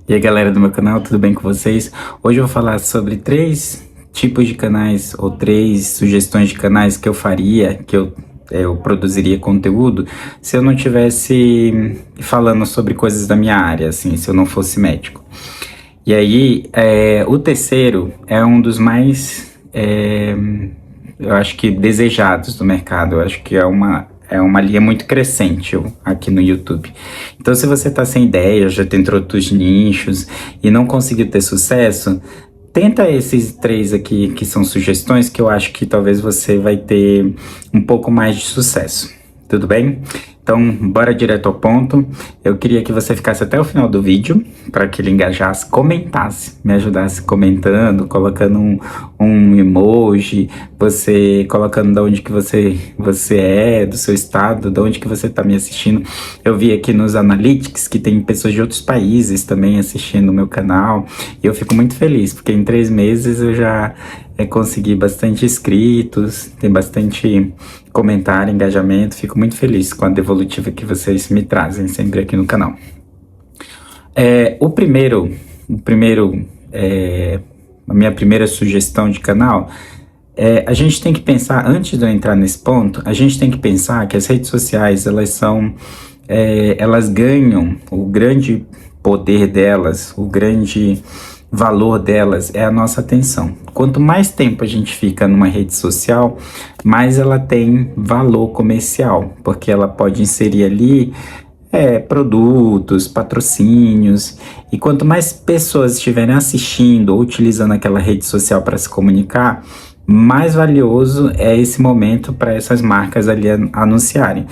E aí galera do meu canal, tudo bem com vocês? Hoje eu vou falar sobre 3 tipos de canais ou 3 sugestões de canais que eu faria, que eu produziria conteúdo se eu não tivesse falando sobre coisas da minha área, assim, se eu não fosse médico. E aí, o terceiro é um dos mais, eu acho que desejados do mercado. Eu acho que é uma linha muito crescente aqui no YouTube. Então, se você está sem ideia, já tentou outros nichos e não conseguiu ter sucesso, tenta esses 3 aqui que são sugestões que eu acho que talvez você vai ter um pouco mais de sucesso. Tudo bem? Então, bora direto ao ponto. Eu queria que você ficasse até o final do vídeo, para que ele engajasse, comentasse, me ajudasse comentando, colocando um emoji, você colocando de onde que você é, do seu estado, de onde que você está me assistindo. Eu vi aqui nos Analytics que tem pessoas de outros países também assistindo o meu canal, e eu fico muito feliz, porque em 3 meses eu já consegui bastante inscritos, tem bastante comentário, engajamento. Fico muito feliz com a devolutiva que vocês me trazem sempre aqui no canal. A minha primeira sugestão de canal a gente tem que pensar, antes de eu entrar nesse ponto, a gente tem que pensar que as redes sociais, elas ganham, o grande poder delas, o grande valor delas é a nossa atenção. Quanto mais tempo a gente fica numa rede social, mais ela tem valor comercial, porque ela pode inserir ali produtos, patrocínios, e quanto mais pessoas estiverem assistindo ou utilizando aquela rede social para se comunicar, mais valioso é esse momento para essas marcas ali anunciarem.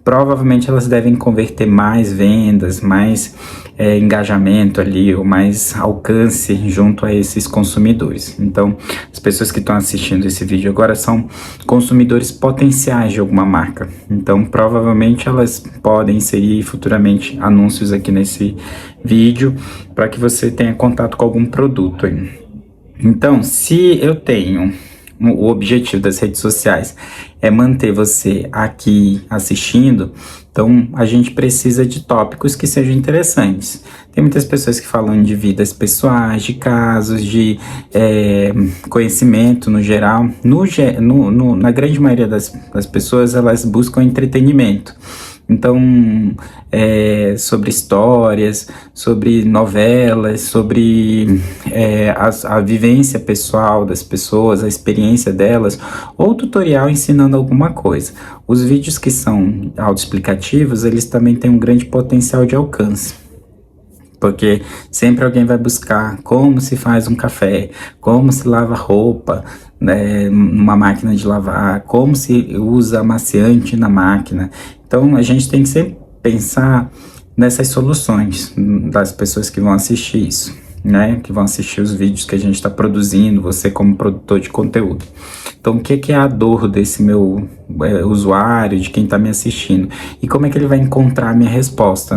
Provavelmente elas devem converter mais vendas, mais engajamento ali, ou mais alcance junto a esses consumidores. Então, as pessoas que estão assistindo esse vídeo agora são consumidores potenciais de alguma marca. Então, provavelmente elas podem inserir futuramente anúncios aqui nesse vídeo para que você tenha contato com algum produto aí. Então, se eu tenho o objetivo das redes sociais é manter você aqui assistindo, então a gente precisa de tópicos que sejam interessantes. Tem muitas pessoas que falam de vidas pessoais, de casos, de conhecimento no geral. Na grande maioria das pessoas, elas buscam entretenimento. Então, sobre histórias, sobre novelas, sobre a vivência pessoal das pessoas, a experiência delas, ou tutorial ensinando alguma coisa. Os vídeos que são autoexplicativos, eles também têm um grande potencial de alcance, porque sempre alguém vai buscar como se faz um café, como se lava roupa, numa máquina de lavar, como se usa amaciante na máquina. Então a gente tem que sempre pensar nessas soluções das pessoas que vão assistir isso, que vão assistir os vídeos que a gente está produzindo, você como produtor de conteúdo. Então, o que é a dor desse meu usuário, de quem está me assistindo? E como é que ele vai encontrar a minha resposta,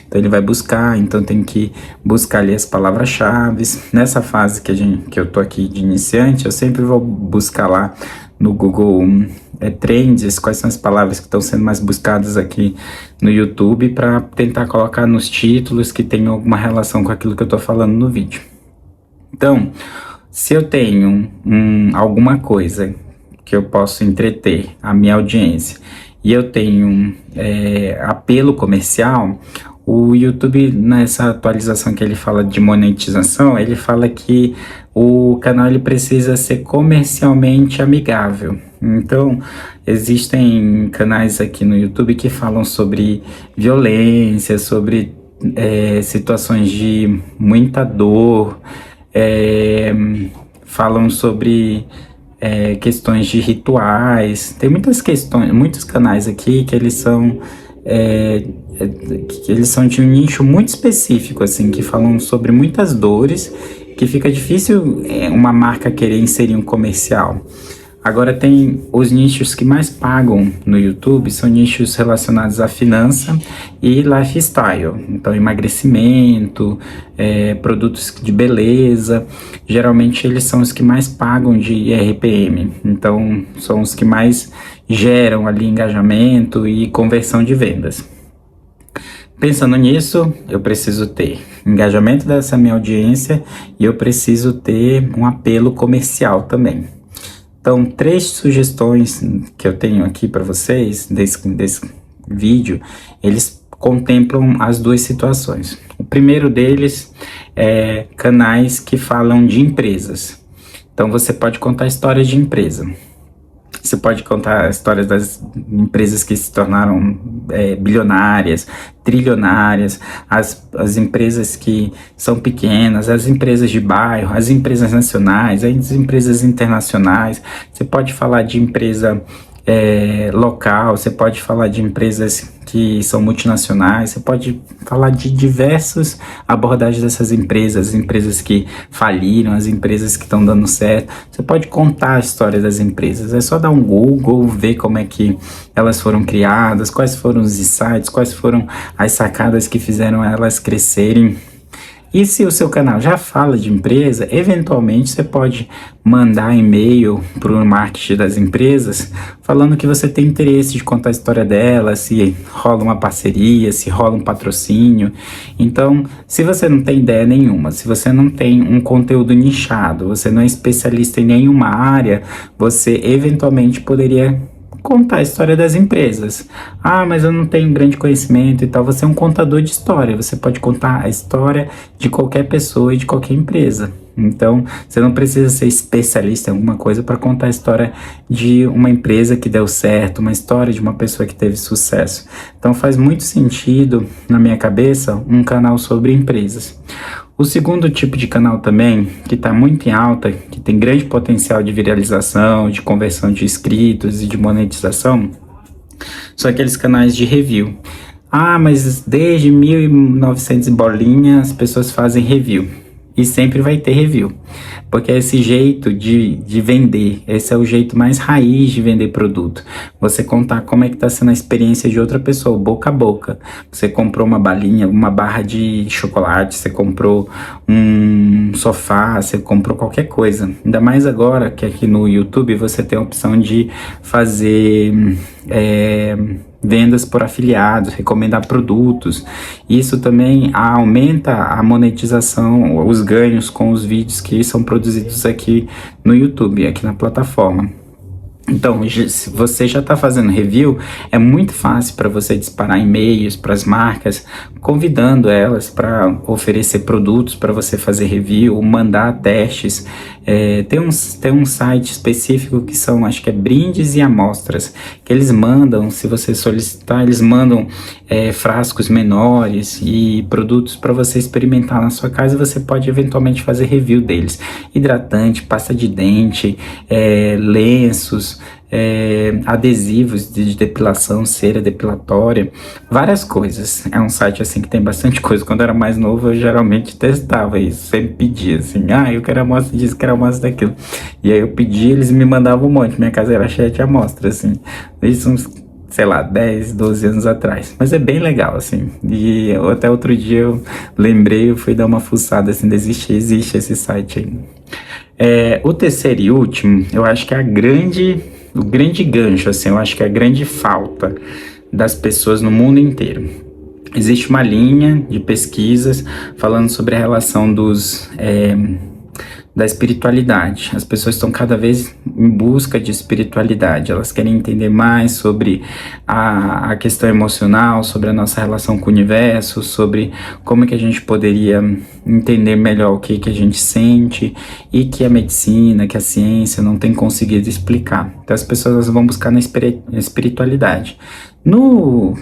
Então, ele vai buscar, então tem que buscar ali as palavras-chave. Nessa fase que eu tô aqui de iniciante, eu sempre vou buscar lá no Google Trends, quais são as palavras que estão sendo mais buscadas aqui no YouTube, para tentar colocar nos títulos que tenham alguma relação com aquilo que eu estou falando no vídeo. Então, se eu tenho alguma coisa que eu posso entreter a minha audiência e eu tenho apelo comercial, o YouTube, nessa atualização que ele fala de monetização, ele fala que o canal ele precisa ser comercialmente amigável. Então, existem canais aqui no YouTube que falam sobre violência, sobre situações de muita dor, falam sobre questões de rituais. Tem muitos canais aqui que eles são de um nicho muito específico, assim, que falam sobre muitas dores, que fica difícil uma marca querer inserir um comercial. Agora, tem os nichos que mais pagam no YouTube, são nichos relacionados à finança e lifestyle. Então, emagrecimento, produtos de beleza, geralmente eles são os que mais pagam de RPM. Então, são os que mais geram ali engajamento e conversão de vendas. Pensando nisso, eu preciso ter engajamento dessa minha audiência e eu preciso ter um apelo comercial também. Então, 3 sugestões que eu tenho aqui para vocês desse vídeo, eles contemplam as 2 situações. O primeiro deles é canais que falam de empresas. Então, você pode contar histórias de empresa. Você pode contar histórias das empresas que se tornaram bilionárias, trilionárias, as empresas que são pequenas, as empresas de bairro, as empresas nacionais, as empresas internacionais. Você pode falar de empresa local, você pode falar de empresas que são multinacionais, você pode falar de diversas abordagens dessas empresas, as empresas que faliram, as empresas que estão dando certo. Você pode contar a história das empresas, é só dar um Google, ver como é que elas foram criadas, quais foram os insights, quais foram as sacadas que fizeram elas crescerem. E se o seu canal já fala de empresa, eventualmente você pode mandar e-mail para o marketing das empresas falando que você tem interesse de contar a história delas, se rola uma parceria, se rola um patrocínio. Então, se você não tem ideia nenhuma, se você não tem um conteúdo nichado, você não é especialista em nenhuma área, você eventualmente poderia contar a história das empresas. Ah, mas eu não tenho grande conhecimento e tal. Você é um contador de história. Você pode contar a história de qualquer pessoa e de qualquer empresa. Então, você não precisa ser especialista em alguma coisa para contar a história de uma empresa que deu certo, uma história de uma pessoa que teve sucesso. Então, faz muito sentido, na minha cabeça, um canal sobre empresas. O segundo tipo de canal também, que está muito em alta, que tem grande potencial de viralização, de conversão de inscritos e de monetização, são aqueles canais de review. Ah, mas desde 1900 e bolinha as pessoas fazem review. E sempre vai ter review, porque é esse jeito de vender, esse é o jeito mais raiz de vender produto. Você contar como é que está sendo a experiência de outra pessoa, boca a boca. Você comprou uma balinha, uma barra de chocolate, você comprou um sofá, você comprou qualquer coisa. Ainda mais agora que aqui no YouTube você tem a opção de fazer vendas por afiliados, recomendar produtos. Isso também aumenta a monetização, os ganhos com os vídeos que são produzidos aqui no YouTube, aqui na plataforma. Então, se você já está fazendo review, é muito fácil para você disparar e-mails para as marcas, convidando elas para oferecer produtos para você fazer review, mandar testes. Tem um site específico que são, acho que é brindes e amostras, que eles mandam, se você solicitar, eles mandam frascos menores e produtos para você experimentar na sua casa, e você pode eventualmente fazer review deles. Hidratante, pasta de dente, lenços, adesivos de depilação, cera depilatória, várias coisas. É um site assim que tem bastante coisa. Quando eu era mais novo eu geralmente testava isso, sempre pedia assim, eu quero amostra disso, quero amostra daquilo, e aí eu pedia, eles me mandavam um monte. Minha casa era cheia de amostra, assim, isso uns, sei lá, 10, 12 anos atrás, mas é bem legal, assim. E até outro dia eu lembrei, eu fui dar uma fuçada, assim, existe esse site aí. O terceiro e último, eu acho que é o grande gancho, assim, eu acho que é a grande falta das pessoas no mundo inteiro. Existe uma linha de pesquisas falando sobre a relação da espiritualidade. As pessoas estão cada vez em busca de espiritualidade, elas querem entender mais sobre a questão emocional, sobre a nossa relação com o universo, sobre como é que a gente poderia entender melhor o que a gente sente e que a medicina, que a ciência não tem conseguido explicar. Então as pessoas vão buscar na espiritualidade. No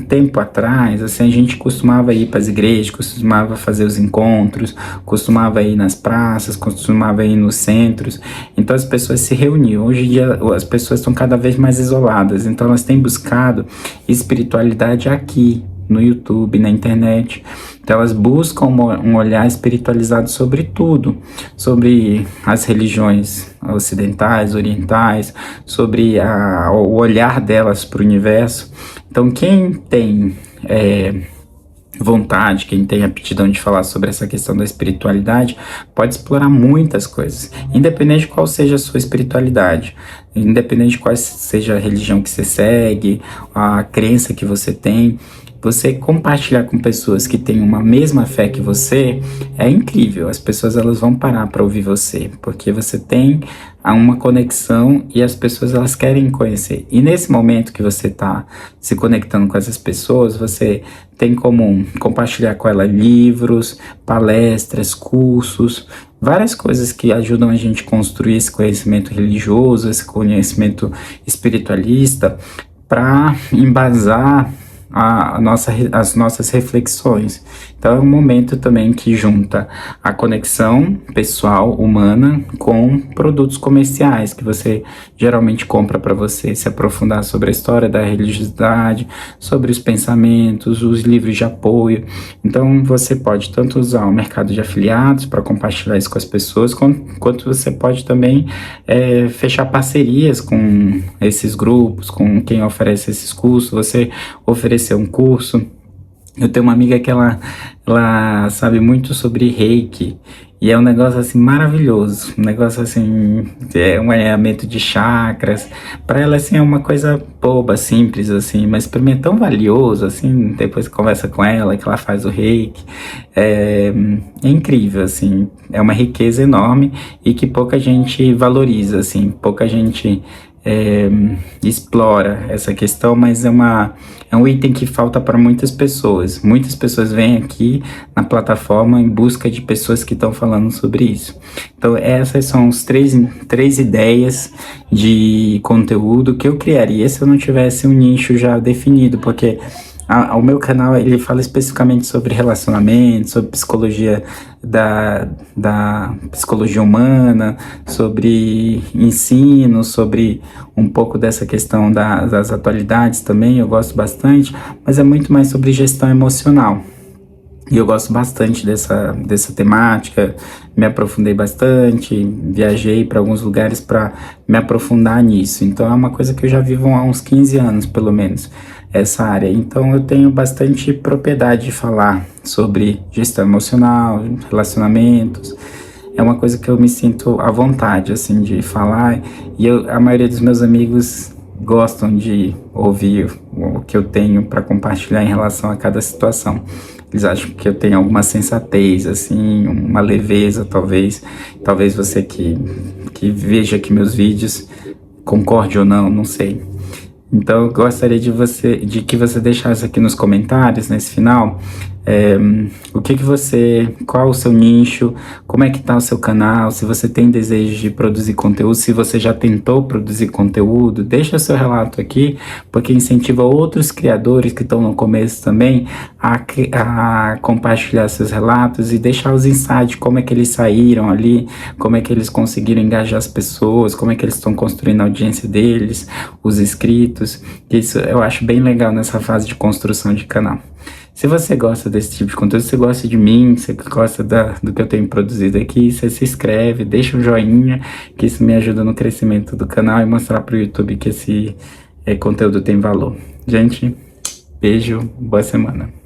tempo atrás, assim, a gente costumava ir para as igrejas, costumava fazer os encontros, costumava ir nas praças, costumava ir nos centros. Então as pessoas se reuniam. Hoje em dia as pessoas estão cada vez mais isoladas, então elas têm buscado espiritualidade aqui no YouTube, na internet. Então elas buscam um olhar espiritualizado sobre tudo, sobre as religiões ocidentais, orientais, sobre o olhar delas para o universo. Então quem tem vontade, quem tem aptidão de falar sobre essa questão da espiritualidade, pode explorar muitas coisas, independente de qual seja a sua espiritualidade, independente de qual seja a religião que você segue, a crença que você tem. você compartilhar com pessoas que têm uma mesma fé que você é incrível. As pessoas elas vão parar para ouvir você, porque você tem uma conexão e as pessoas elas querem conhecer. E nesse momento que você está se conectando com essas pessoas, você tem como compartilhar com ela livros, palestras, cursos, várias coisas que ajudam a gente a construir esse conhecimento religioso, esse conhecimento espiritualista, para embasar as nossas reflexões. Então é um momento também que junta a conexão pessoal, humana, com produtos comerciais que você geralmente compra para você se aprofundar sobre a história da religiosidade, sobre os pensamentos, os livros de apoio. Então você pode tanto usar o mercado de afiliados para compartilhar isso com as pessoas, quanto você pode também fechar parcerias com esses grupos, com quem oferece esses cursos, você oferecer um curso. Eu tenho uma amiga que ela sabe muito sobre Reiki, e é um negócio assim maravilhoso, um negócio assim, é um alinhamento de chakras. Para ela assim é uma coisa boba, simples assim, mas para mim é tão valioso assim, depois que conversa com ela, que ela faz o Reiki, é incrível assim, é uma riqueza enorme e que pouca gente valoriza assim, pouca gente explora essa questão, mas é um item que falta para muitas pessoas. Muitas pessoas vêm aqui na plataforma em busca de pessoas que estão falando sobre isso. Então essas são as três ideias de conteúdo que eu criaria se eu não tivesse um nicho já definido, porque o meu canal ele fala especificamente sobre relacionamento, sobre psicologia da psicologia humana, sobre ensino, sobre um pouco dessa questão das atualidades também, eu gosto bastante, mas é muito mais sobre gestão emocional. E eu gosto bastante dessa temática, me aprofundei bastante, viajei para alguns lugares para me aprofundar nisso. Então é uma coisa que eu já vivo há uns 15 anos, pelo menos, essa área. Então eu tenho bastante propriedade de falar sobre gestão emocional, relacionamentos. É uma coisa que eu me sinto à vontade, assim, de falar. E a maioria dos meus amigos gostam de ouvir o que eu tenho para compartilhar em relação a cada situação. Eles acham que eu tenho alguma sensatez, assim, uma leveza, talvez você que veja aqui meus vídeos concorde ou não, não sei. Então eu gostaria de que você deixasse aqui nos comentários, nesse final, qual o seu nicho, como é que tá o seu canal, se você tem desejo de produzir conteúdo, se você já tentou produzir conteúdo, deixa seu relato aqui, porque incentiva outros criadores que estão no começo também a compartilhar seus relatos e deixar os insights, como é que eles saíram ali, como é que eles conseguiram engajar as pessoas, como é que eles estão construindo a audiência deles, os inscritos. Isso eu acho bem legal nessa fase de construção de canal. Se você gosta desse tipo de conteúdo, se você gosta de mim, se você gosta do que eu tenho produzido aqui, você se inscreve, deixa um joinha, que isso me ajuda no crescimento do canal e mostrar para o YouTube que esse conteúdo tem valor. Gente, beijo, boa semana.